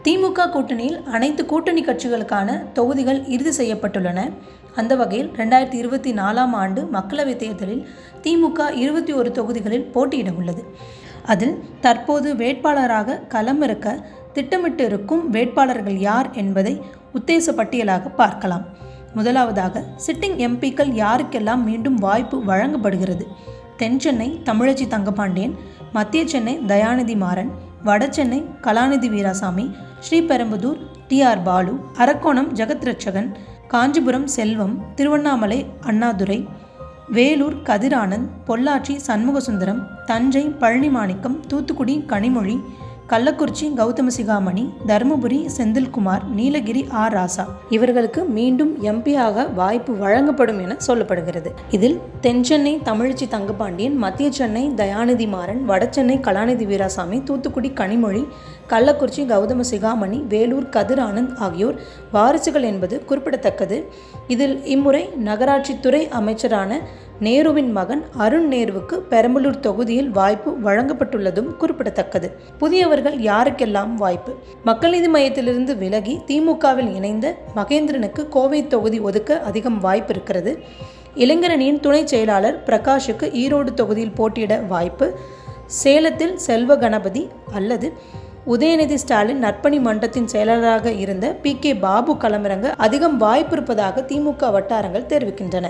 திமுக கூட்டணியில் அனைத்து கூட்டணி கட்சிகளுக்கான தொகுதிகள் இறுதி செய்யப்பட்டுள்ளன. அந்த வகையில் 2024ஆம் ஆண்டு மக்களவைத் தேர்தலில் திமுக 21 தொகுதிகளில் போட்டியிட உள்ளது. அதில் தற்போது வேட்பாளராக களமிறக்க திட்டமிட்டிருக்கும் வேட்பாளர்கள் யார் என்பதை உத்தேச பட்டியலாக பார்க்கலாம். முதலாவதாக சிட்டிங் எம்பிக்கள் யாருக்கெல்லாம் மீண்டும் வாய்ப்பு வழங்கப்படுகிறது. தென் சென்னை தமிழச்சி தங்கபாண்டியன், மத்திய சென்னை தயாநிதி மாறன், வடசென்னை கலாநிதி வீராசாமி, ஸ்ரீபெரும்புதூர் TR பாலு, அரக்கோணம் ஜெகத்ரட்சகன், காஞ்சிபுரம் செல்வம், திருவண்ணாமலை அண்ணாதுரை, வேலூர் கதிரானந்த், பொள்ளாச்சி சண்முகசுந்தரம், தஞ்சை பழனிமாணிக்கம், தூத்துக்குடி கனிமொழி, கள்ளக்குறிச்சி கௌதம சிகாமணி, தருமபுரி செந்தில்குமார், நீலகிரி ராசா இவர்களுக்கு மீண்டும் எம்பியாக வாய்ப்பு வழங்கப்படும் என சொல்லப்படுகிறது. இதில் தென்சென்னை தமிழச்சி தங்கபாண்டியன், மத்திய சென்னை தயாநிதி மாறன், வடசென்னை கலாநிதி வீராசாமி, தூத்துக்குடி கனிமொழி, கள்ளக்குறிச்சி கௌதம சிகாமணி, வேலூர் கதிரானந்த் ஆகியோர் வாரிசுகள் என்பது குறிப்பிடத்தக்கது. இதில் இம்முறை நகராட்சித்துறை அமைச்சரான நேருவின் மகன் அருண் நேருவுக்கு பெரம்பலூர் தொகுதியில் வாய்ப்பு வழங்கப்பட்டுள்ளதும் குறிப்பிடத்தக்கது. புதியவர்கள் யாருக்கெல்லாம் வாய்ப்பு? மக்கள் நீதி மையத்திலிருந்து விலகி திமுகவில் இணைந்த மகேந்திரனுக்கு கோவை தொகுதி ஒதுக்க அதிகம் வாய்ப்பு இருக்கிறது. இளைஞரணியின் துணை செயலாளர் பிரகாஷுக்கு ஈரோடு தொகுதியில் போட்டியிட வாய்ப்பு. சேலத்தில் செல்வ கணபதி அல்லது உதயநிதி ஸ்டாலின் நற்பணி மன்றத்தின் செயலாளராக இருந்த PK பாபு களமிறங்க அதிகம் வாய்ப்பு இருப்பதாக திமுக வட்டாரங்கள் தெரிவிக்கின்றன.